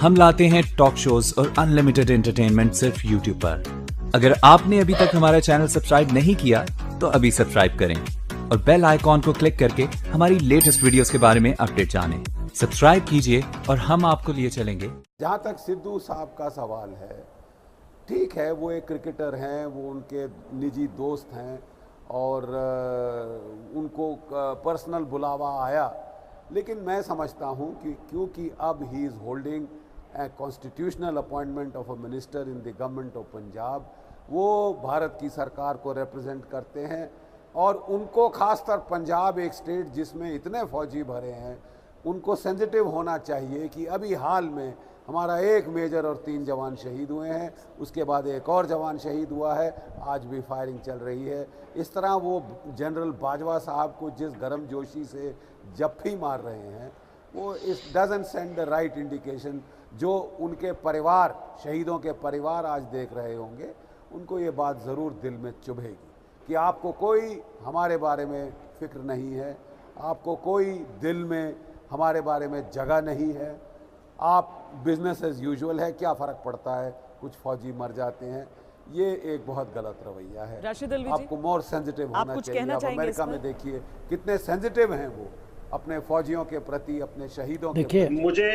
हम लाते हैं talk shows और अनलिमिटेड एंटरटेनमेंट सिर्फ YouTube पर। अगर आपने अभी तक हमारा चैनल सब्सक्राइब नहीं किया तो अभी सब्सक्राइब करें और बेल आइकॉन को क्लिक करके हमारी लेटेस्ट वीडियोस के बारे में अपडेट जानें। सब्सक्राइब कीजिए और हम आपको लिए चलेंगे। जहाँ तक सिद्धू साहब का सवाल है, ठीक है, वो एक क्रिकेटर हैं, वो उनके निजी दोस्त हैं और उनको पर्सनल बुलावा आया, लेकिन मैं समझता हूँ कि क्योंकि अब he is holding a constitutional appointment of a minister in the government of Punjab, वो भारत की सरकार को रिप्रेजेंट करते हैं और उनको खासकर पंजाब एक स्टेट जिसमें इतने फौजी भरे हैं, उनको सेंसिटिव होना चाहिए कि अभी हाल में हमारा एक मेजर और 3 जवान शहीद हुए हैं, उसके बाद एक और जवान शहीद हुआ है, आज भी फायरिंग चल रही है। इस तरह वो जनरल बाजवा साहब को जिस गर्मजोशी से जप्फी मार रहे हैं, वो इस doesn't send the right indication. जो उनके परिवार, शहीदों के परिवार आज देख रहे होंगे, उनको ये बात ज़रूर दिल में चुभेगी कि आपको कोई हमारे बारे में फ़िक्र नहीं है, आपको कोई दिल में हमारे बारे में जगह नहीं है, आप बिजनेस एज यूजुअल है, क्या फ़र्क पड़ता है, कुछ फौजी मर जाते हैं। ये एक बहुत गलत रवैया है। आपको मोर सेंसिटिव होना चाहिए। आप अमेरिका में देखिए कितने सेंसिटिव हैं वो अपने फौजियों के प्रति, अपने शहीदों के प्रति। मुझे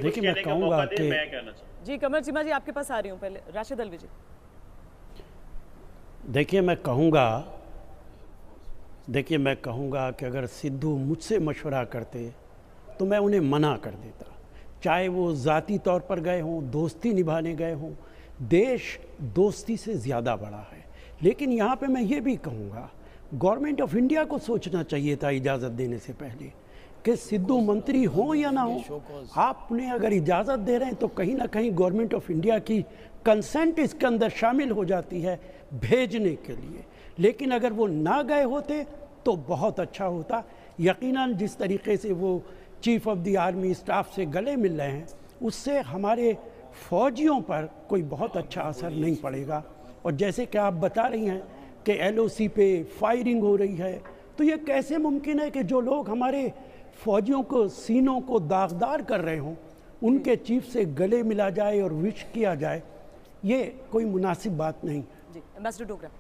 कुछ कहने का मौका दें, मैं कहना चाहूँ। जी कमर सीमा जी, आपके पास आ रही हूँ। पहले राशिद अलवी जी। देखिए मैं कहूँगा कि अगर सिद्धू मुझसे मशवरा करते तो मैं उन्हें मना कर देता, चाहे वो ज़ाती तौर पर गए हों, दोस्ती निभाने गए हों। देश दोस्ती से ज़्यादा बड़ा है। लेकिन यहाँ पे मैं ये भी कहूँगा, गवर्नमेंट ऑफ इंडिया को सोचना चाहिए था इजाज़त देने से पहले कि सिद्धू मंत्री हो या ना हो, आपने अगर इजाज़त दे रहे हैं तो कहीं ना कहीं गवर्नमेंट ऑफ इंडिया की कंसेंट इसके अंदर शामिल हो जाती है भेजने के लिए। लेकिन अगर वो ना गए होते तो बहुत अच्छा होता। यकीनन जिस तरीके से वो chief of the army staff से गले मिल रहे हैं, उससे हमारे फौजियों पर कोई बहुत अच्छा असर नहीं पड़ेगा। और जैसे कि आप बता रही हैं कि LOC पे फायरिंग हो रही है, तो ये कैसे मुमकिन है कि जो लोग हमारे फौजियों को सीनों को दागदार कर रहे हों, उनके चीफ से गले मिला जाए और विश किया जाए? ये कोई मुनासिब बात नहीं। जी एम्बेसडर डोगरा।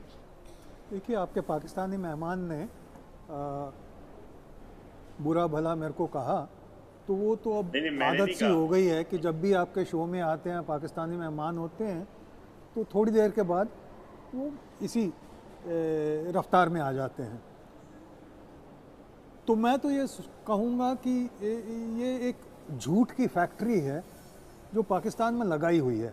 देखिए, आपके पाकिस्तानी मेहमान ने बुरा भला मेरे को कहा, तो वो तो अब आदत सी हो गई है कि जब भी आपके शो में आते हैं पाकिस्तानी मेहमान होते हैं तो थोड़ी देर के बाद वो इसी रफ्तार में आ जाते हैं। तो मैं तो ये कहूँगा कि ये एक झूठ की फैक्ट्री है जो पाकिस्तान में लगाई हुई है।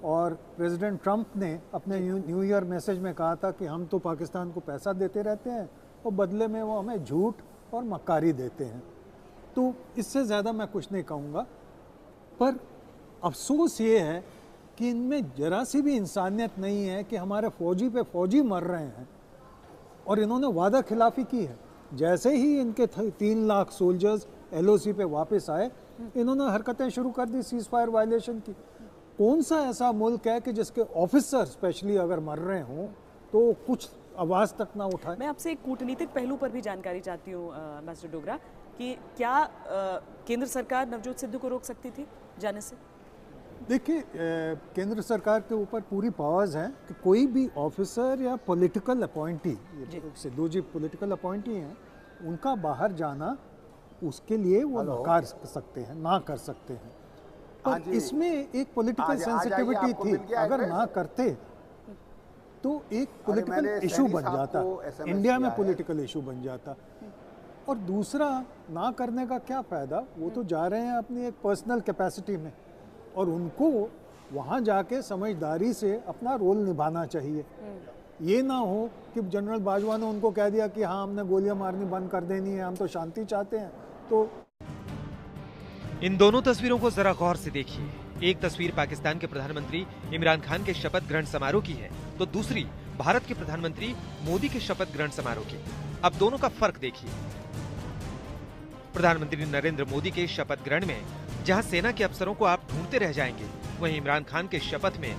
और प्रेसिडेंट ट्रंप ने अपने न्यू ईयर मैसेज में कहा था कि हम तो पाकिस्तान को पैसा देते रहते हैं और बदले में वो हमें झूठ और मक्कारी देते हैं। तो इससे ज़्यादा मैं कुछ नहीं कहूँगा। पर अफसोस ये है कि इनमें ज़रा सी भी इंसानियत नहीं है कि हमारे फ़ौजी पे फ़ौजी मर रहे हैं और इन्होंने वादा खिलाफ़ी की है। जैसे ही इनके 3 लाख सोल्जर्स LOC पे वापस आए, इन्होंने हरकतें शुरू कर दी सीज़ फायर वायलेशन की। कौन सा ऐसा मुल्क है कि जिसके ऑफिसर स्पेशली अगर मर रहे हों तो कुछ आवाज़ तक ना उठाए? मैं आपसे एक कूटनीतिक पहलू पर भी जानकारी चाहती हूँ एम्बेसडर डोगरा, कि क्या केंद्र सरकार नवजोत सिद्धू को रोक सकती थी जाने से? देखिए, केंद्र सरकार के ऊपर पूरी पावर्स हैं कि कोई भी ऑफिसर या पॉलिटिकल अपॉइंटी, सिद्धू जी पॉलिटिकल अपॉइंटी हैं, उनका बाहर जाना उसके लिए वो नकार सकते हैं, ना कर सकते हैं। पर इसमें एक पॉलिटिकल सेंसिटिविटी थी, अगर ना करते तो एक पॉलिटिकल इशू बन जाता, इंडिया में पॉलिटिकल इशू बन जाता। और दूसरा, ना करने का क्या फ़ायदा, वो तो जा रहे हैं अपनी एक पर्सनल कैपेसिटी में और उनको वहाँ जाके समझदारी से अपना रोल निभाना चाहिए। ये ना हो कि जनरल बाजवा ने उनको कह दिया कि हाँ हमने गोलियां मारनी बंद कर देनी है, हम तो शांति चाहते हैं। तो इन दोनों तस्वीरों को जरा गौर से देखिए। एक तस्वीर पाकिस्तान के प्रधानमंत्री इमरान खान के शपथ ग्रहण समारोह की है, तो दूसरी भारत के प्रधानमंत्री मोदी के शपथ ग्रहण समारोह की। अब दोनों का फर्क देखिए। प्रधानमंत्री नरेंद्र मोदी के शपथ ग्रहण में जहां सेना के अफसरों को आप ढूंढते रह जाएंगे, वहीं इमरान खान के शपथ में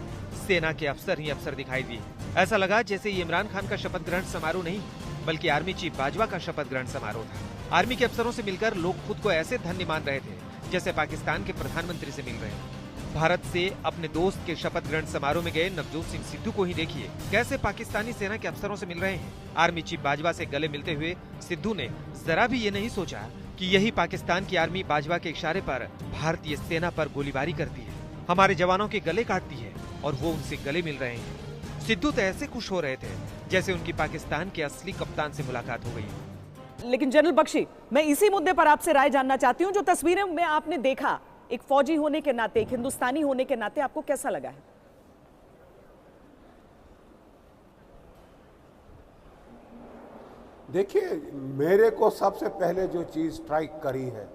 सेना के अफसर ही अफसर दिखाई दिए। ऐसा लगा जैसे ये इमरान खान का शपथ ग्रहण समारोह नहीं, बल्कि आर्मी चीफ बाजवा का शपथ ग्रहण समारोह था। आर्मी के अफसरों से मिलकर लोग खुद को ऐसे धन्य मान रहे थे जैसे पाकिस्तान के प्रधानमंत्री से मिल रहे हैं। भारत से अपने दोस्त के शपथ ग्रहण समारोह में गए नवजोत सिंह सिद्धू को ही देखिए कैसे पाकिस्तानी सेना के अफसरों से मिल रहे हैं। आर्मी चीफ बाजवा से गले मिलते हुए सिद्धू ने जरा भी ये नहीं सोचा कि यही पाकिस्तान की आर्मी बाजवा के इशारे पर भारतीय सेना पर गोलीबारी करती है, हमारे जवानों के गले काटती है और वो उनसे गले मिल रहे हैं। सिद्धू तो ऐसे खुश हो रहे थे जैसे उनकी पाकिस्तान के असली कप्तान से मुलाकात हो गई। लेकिन जनरल बख्शी, मैं इसी मुद्दे पर आपसे राय जानना चाहती हूँ, जो तस्वीरें में आपने देखा, एक फौजी होने के नाते, एक हिंदुस्तानी होने के नाते आपको कैसा लगा है? देखिए, मेरे को सबसे पहले जो चीज़ स्ट्राइक करी है,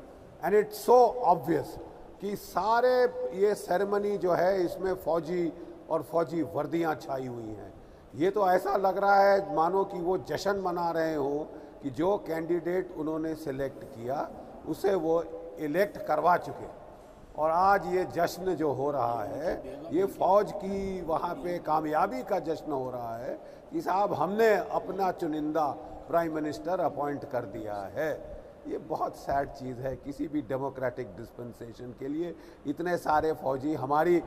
एंड इट्स सो ऑब्वियस, कि सारे ये सेरेमनी जो है इसमें फौजी और फौजी वर्दियां छाई हुई हैं। ये तो ऐसा लग रहा है मानो कि वो जश्न मना रहे हो कि जो कैंडिडेट उन्होंने सिलेक्ट किया उसे वो इलेक्ट करवा चुके, और आज ये जश्न जो हो रहा है ये फौज की वहाँ पे कामयाबी का जश्न हो रहा है कि साहब हमने अपना चुनिंदा प्राइम मिनिस्टर अपॉइंट कर दिया है। ये बहुत सैड चीज़ है किसी भी डेमोक्रेटिक डिस्पेंसेशन के लिए। इतने सारे फौजी, हमारी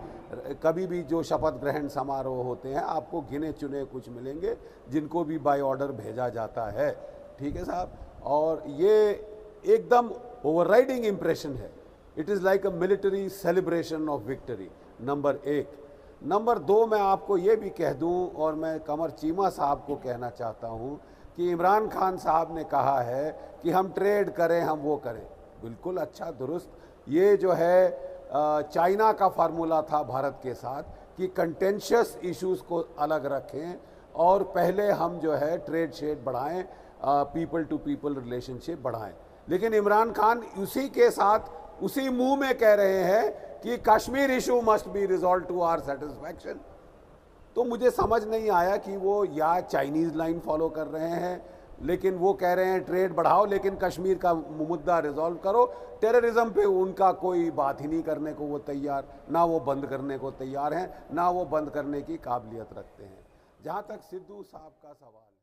कभी भी जो शपथ ग्रहण समारोह होते हैं आपको गिने चुने कुछ मिलेंगे जिनको भी बाय ऑर्डर भेजा जाता है, ठीक है साहब, और ये एकदम ओवरराइडिंग इम्प्रेशन है। It is like a military celebration of victory, number 1। Number 2, मैं आपको ये भी कह दूं, और मैं कमर चीमा साहब को कहना चाहता हूं कि इमरान खान साहब ने कहा है कि हम ट्रेड करें, हम वो करें, बिल्कुल अच्छा दुरुस्त। ये जो है चाइना का फार्मूला था भारत के साथ कि कंटेंशियस इश्यूज़ को अलग रखें और पहले हम जो है ट्रेड शेड बढ़ाएं, पीपल टू पीपल रिलेशनशिप बढ़ाएं। लेकिन इमरान खान उसी के साथ उसी मुंह में कह रहे हैं कि Kashmir issue must be resolve to our satisfaction. तो मुझे समझ नहीं आया कि वो या चाइनीज़ लाइन फॉलो कर रहे हैं, लेकिन वो कह रहे हैं ट्रेड बढ़ाओ लेकिन कश्मीर का मुद्दा रिजॉल्व करो। टेररिज्म पे उनका कोई बात ही नहीं करने को वो तैयार, ना वो बंद करने को तैयार हैं, ना वो बंद करने की काबिलियत रखते हैं। जहाँ तक सिद्धू साहब का सवाल